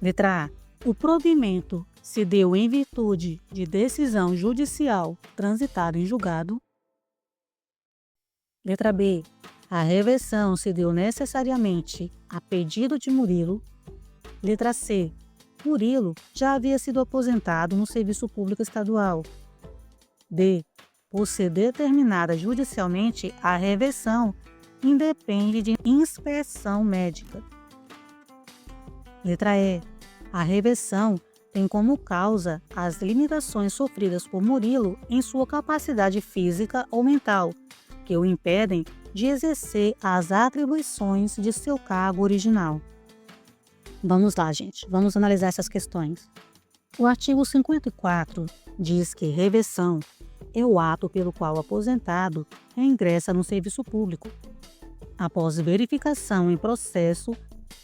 letra A. O provimento se deu em virtude de decisão judicial transitada em julgado. Letra B. A reversão se deu necessariamente a pedido de Murilo. Letra C. Murilo já havia sido aposentado no Serviço Público Estadual. D. Por ser determinada judicialmente, a reversão independe de inspeção médica. Letra E. A reversão tem como causa as limitações sofridas por Murilo em sua capacidade física ou mental, que o impedem de exercer as atribuições de seu cargo original. Vamos lá, gente. Vamos analisar essas questões. O artigo 54 diz que reversão é o ato pelo qual o aposentado ingressa no serviço público, após verificação em processo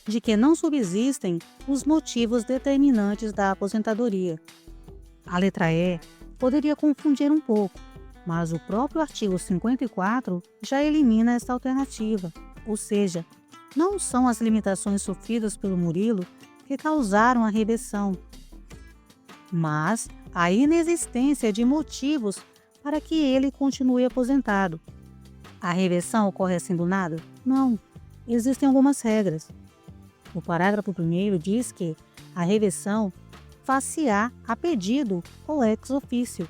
de que não subsistem os motivos determinantes da aposentadoria. A letra E poderia confundir um pouco, mas o próprio artigo 54 já elimina esta alternativa, ou seja, não são as limitações sofridas pelo Murilo que causaram a reversão, mas a inexistência de motivos para que ele continue aposentado. A reversão ocorre assim do nada? Não, existem algumas regras. O parágrafo 1º diz que a reversão far-se-á a pedido ou ex officio.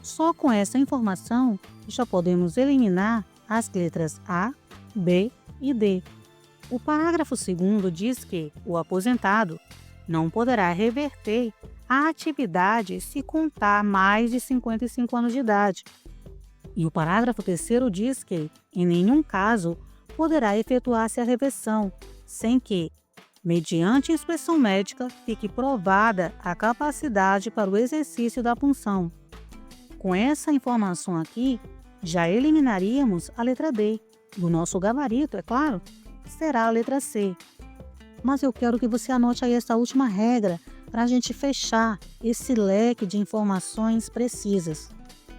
Só com essa informação já podemos eliminar as letras A, B e D. O parágrafo 2º diz que o aposentado não poderá reverter a atividade se contar mais de 55 anos de idade. E o parágrafo 3º diz que, em nenhum caso, poderá efetuar-se a reversão, sem que, mediante inspeção médica, fique provada a capacidade para o exercício da função. Com essa informação aqui, já eliminaríamos a letra D. O nosso gabarito, é claro, será a letra C. Mas eu quero que você anote aí essa última regra para a gente fechar esse leque de informações precisas.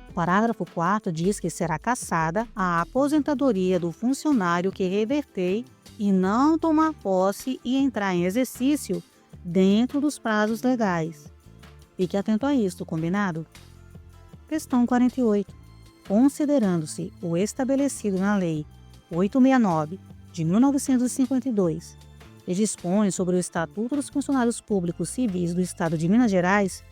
O parágrafo 4º diz que será cassada a aposentadoria do funcionário que reverter e não tomar posse e entrar em exercício dentro dos prazos legais. Fique atento a isso, combinado? Questão 48. Considerando-se o estabelecido na Lei 869 de 1952, que dispõe sobre o Estatuto dos Funcionários Públicos Civis do Estado de Minas Gerais,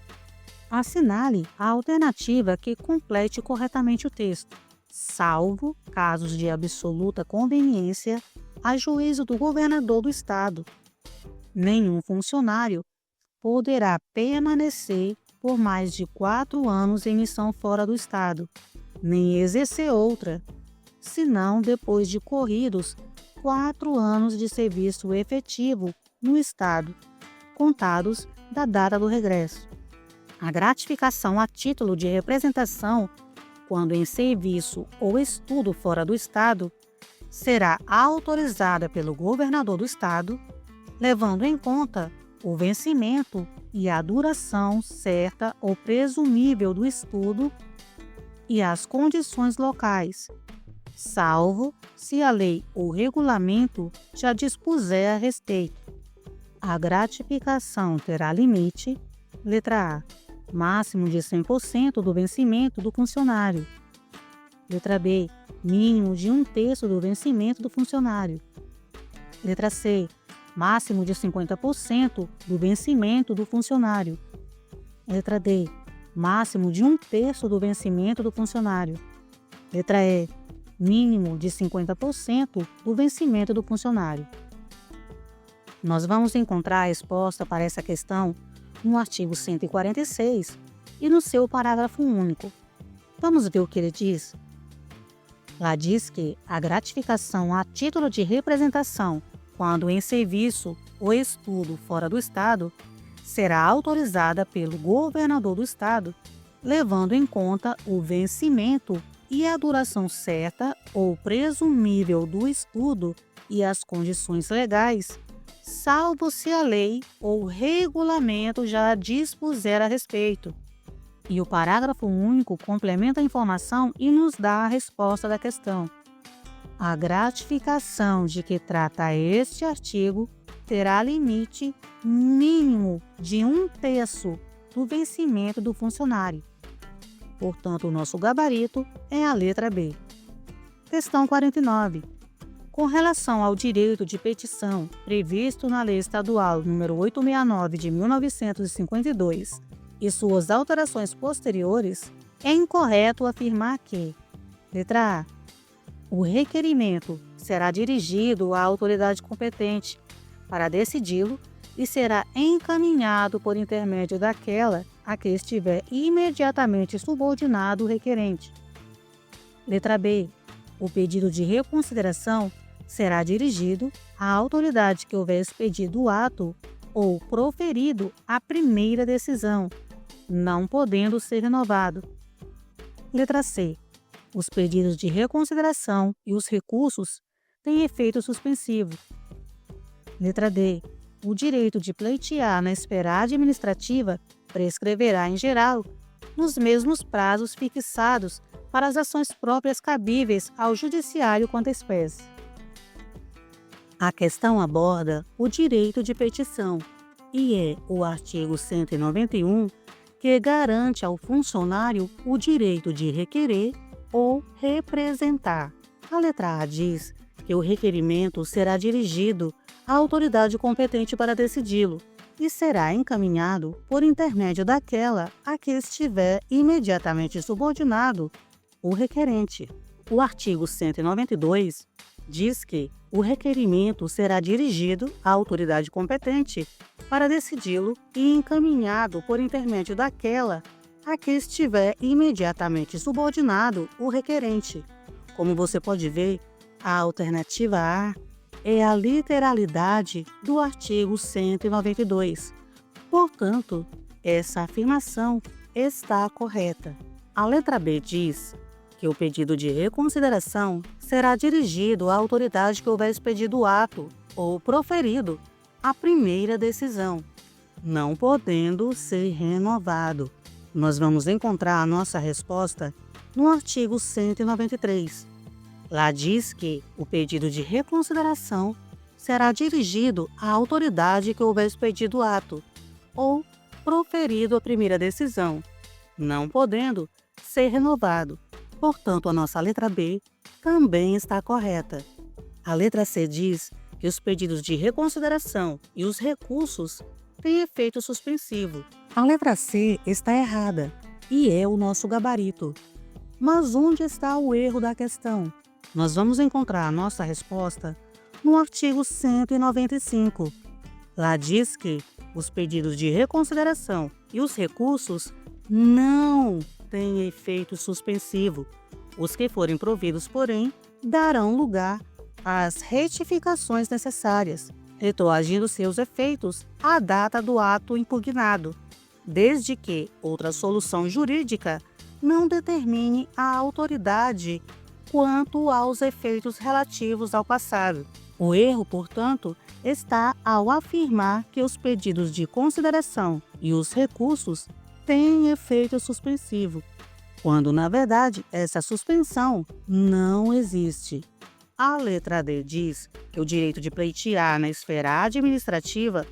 assinale a alternativa que complete corretamente o texto, salvo casos de absoluta conveniência a juízo do governador do Estado. Nenhum funcionário poderá permanecer por mais de 4 anos em missão fora do Estado, nem exercer outra, senão depois de corridos 4 anos de serviço efetivo no Estado, contados da data do regresso. A gratificação a título de representação, quando em serviço ou estudo fora do Estado, será autorizada pelo governador do Estado, levando em conta o vencimento e a duração certa ou presumível do estudo e as condições locais, salvo se a lei ou regulamento já dispuser a respeito. A gratificação terá limite, letra A, máximo de 100% do vencimento do funcionário. Letra B, mínimo de 1/3 do vencimento do funcionário. Letra C, máximo de 50% do vencimento do funcionário. Letra D, máximo de 1/3 do vencimento do funcionário. Letra E, mínimo de 50% do vencimento do funcionário. Nós vamos encontrar a resposta para essa questão no artigo 146 e no seu parágrafo único. Vamos ver o que ele diz? Lá diz que a gratificação a título de representação, quando em serviço ou estudo fora do Estado, será autorizada pelo governador do Estado, levando em conta o vencimento e a duração certa ou presumível do estudo e as condições legais, salvo se a lei ou regulamento já dispuser a respeito. E o parágrafo único complementa a informação e nos dá a resposta da questão. A gratificação de que trata este artigo terá limite mínimo de 1/3 do vencimento do funcionário. Portanto, o nosso gabarito é a letra B. Questão 49. Com relação ao direito de petição previsto na Lei Estadual nº 869 de 1952 e suas alterações posteriores, é incorreto afirmar que: letra A, o requerimento será dirigido à autoridade competente para decidi-lo e será encaminhado por intermédio daquela a que estiver imediatamente subordinado o requerente. Letra B, o pedido de reconsideração será dirigido à autoridade que houver expedido o ato ou proferido a primeira decisão, não podendo ser renovado. Letra C. Os pedidos de reconsideração e os recursos têm efeito suspensivo. Letra D. O direito de pleitear na esfera administrativa prescreverá, em geral, nos mesmos prazos fixados para as ações próprias cabíveis ao Judiciário quanto à espécie. A questão aborda o direito de petição e é o artigo 191 que garante ao funcionário o direito de requerer ou representar. A letra A diz que o requerimento será dirigido à autoridade competente para decidi-lo e será encaminhado por intermédio daquela a que estiver imediatamente subordinado o requerente. O artigo 192 diz que o requerimento será dirigido à autoridade competente para decidi-lo e encaminhado por intermédio daquela a que estiver imediatamente subordinado o requerente. Como você pode ver, a alternativa A é a literalidade do artigo 192. Portanto, essa afirmação está correta. A letra B diz que o pedido de reconsideração será dirigido à autoridade que houver expedido o ato ou proferido a primeira decisão, não podendo ser renovado. Nós vamos encontrar a nossa resposta no artigo 193. Lá diz que o pedido de reconsideração será dirigido à autoridade que houver expedido o ato ou proferido a primeira decisão, não podendo ser renovado. Portanto, a nossa letra B também está correta. A letra C diz que os pedidos de reconsideração e os recursos têm efeito suspensivo. A letra C está errada e é o nosso gabarito. Mas onde está o erro da questão? Nós vamos encontrar a nossa resposta no artigo 195. Lá diz que os pedidos de reconsideração e os recursos não têm efeito suspensivo. Os que forem providos, porém, darão lugar às retificações necessárias, retroagindo seus efeitos à data do ato impugnado, desde que outra solução jurídica não determine a autoridade quanto aos efeitos relativos ao passado. O erro, portanto, está ao afirmar que os pedidos de consideração e os recursos têm efeito suspensivo, quando, na verdade, essa suspensão não existe. A letra D diz que o direito de pleitear na esfera administrativa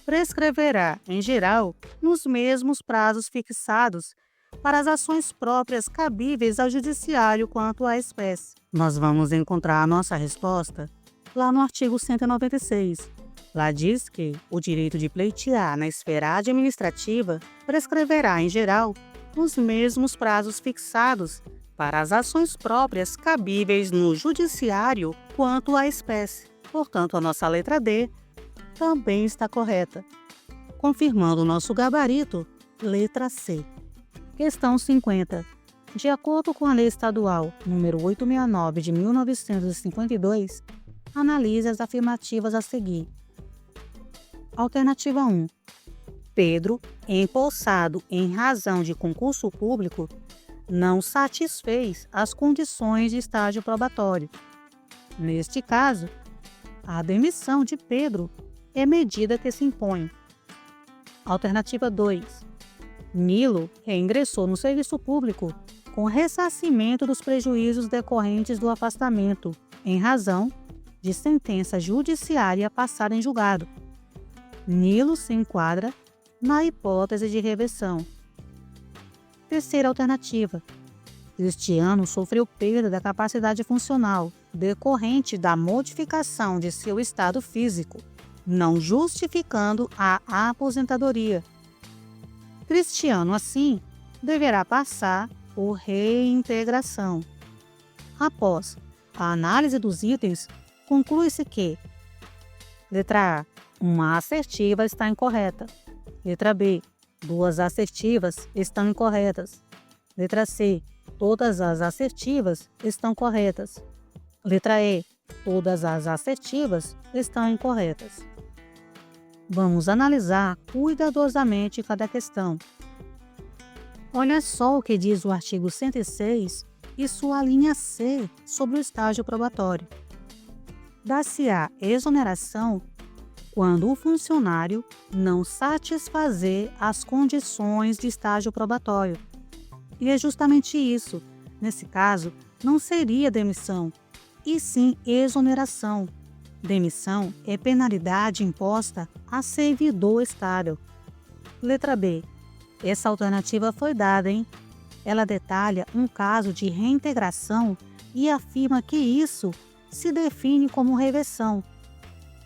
prescreverá, em geral, nos mesmos prazos fixados para as ações próprias cabíveis ao judiciário quanto à espécie. Nós vamos encontrar a nossa resposta lá no artigo 196. Lá diz que o direito de pleitear na esfera administrativa prescreverá, em geral, nos mesmos prazos fixados para as ações próprias cabíveis no judiciário quanto à espécie. Portanto, a nossa letra D também está correta. Confirmando o nosso gabarito, letra C. Questão 50. De acordo com a Lei Estadual nº 869 de 1952, analise as afirmativas a seguir. Alternativa 1. Pedro, empossado em razão de concurso público, não satisfez as condições de estágio probatório. Neste caso, a demissão de Pedro é medida que se impõe. Alternativa 2. Nilo reingressou no serviço público com ressarcimento dos prejuízos decorrentes do afastamento, em razão de sentença judiciária passada em julgado. Nilo se enquadra na hipótese de reversão. Terceira alternativa. Cristiano sofreu perda da capacidade funcional decorrente da modificação de seu estado físico, não justificando a aposentadoria. Cristiano, assim, deverá passar por reintegração. Após a análise dos itens, conclui-se que: letra A. Uma assertiva está incorreta. Letra B. Duas assertivas estão incorretas. Letra C. Todas as assertivas estão corretas. Letra E. Todas as assertivas estão incorretas. Vamos analisar cuidadosamente cada questão. Olha só o que diz o artigo 106 e sua linha C sobre o estágio probatório. Dar-se-á exoneração quando o funcionário não satisfazer as condições de estágio probatório. E é justamente isso. Nesse caso, não seria demissão, e sim exoneração. Demissão é penalidade imposta a servidor estável. Letra B. Essa alternativa foi dada, hein? Ela detalha um caso de reintegração e afirma que isso se define como reversão.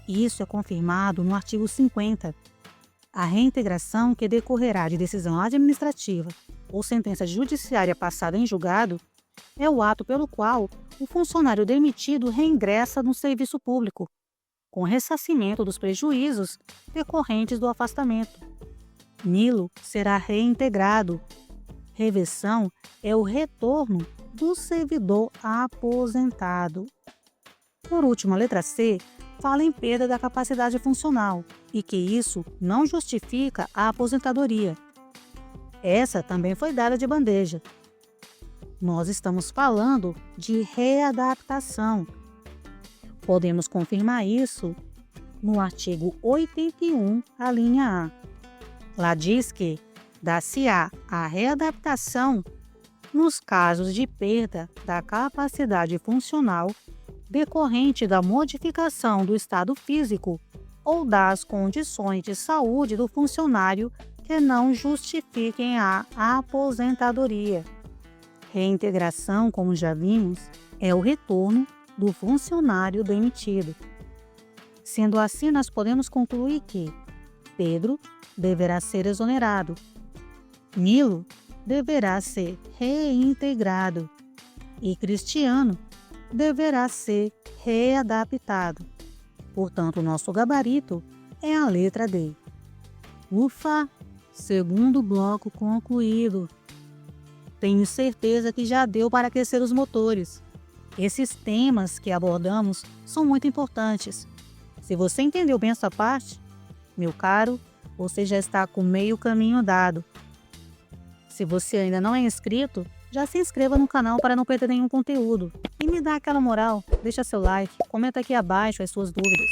Isso é confirmado no artigo 50. A reintegração que decorrerá de decisão administrativa ou sentença judiciária passada em julgado é o ato pelo qual o funcionário demitido reingressa no serviço público, com ressarcimento dos prejuízos decorrentes do afastamento. Nilo será reintegrado. Reversão é o retorno do servidor aposentado. Por último, a letra C fala em perda da capacidade funcional e que isso não justifica a aposentadoria. Essa também foi dada de bandeja. Nós estamos falando de readaptação. Podemos confirmar isso no artigo 81, a linha A. Lá diz que dar-se-á a readaptação nos casos de perda da capacidade funcional decorrente da modificação do estado físico ou das condições de saúde do funcionário que não justifiquem a aposentadoria. Reintegração, como já vimos, é o retorno do funcionário demitido. Sendo assim, nós podemos concluir que Pedro deverá ser exonerado, Nilo deverá ser reintegrado e Cristiano deverá ser readaptado. Portanto, o nosso gabarito é a letra D. Ufa! Segundo bloco concluído. Tenho certeza que já deu para aquecer os motores. Esses temas que abordamos são muito importantes. Se você entendeu bem essa parte, meu caro, você já está com meio caminho dado. Se você ainda não é inscrito, já se inscreva no canal para não perder nenhum conteúdo. E me dá aquela moral, deixa seu like, comenta aqui abaixo as suas dúvidas.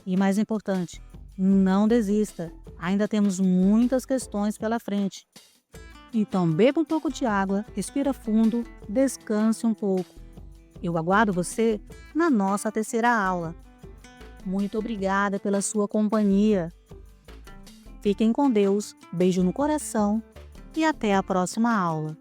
E mais importante, não desista, ainda temos muitas questões pela frente. Então beba um pouco de água, respira fundo, descanse um pouco. Eu aguardo você na nossa terceira aula. Muito obrigada pela sua companhia. Fiquem com Deus, beijo no coração e até a próxima aula.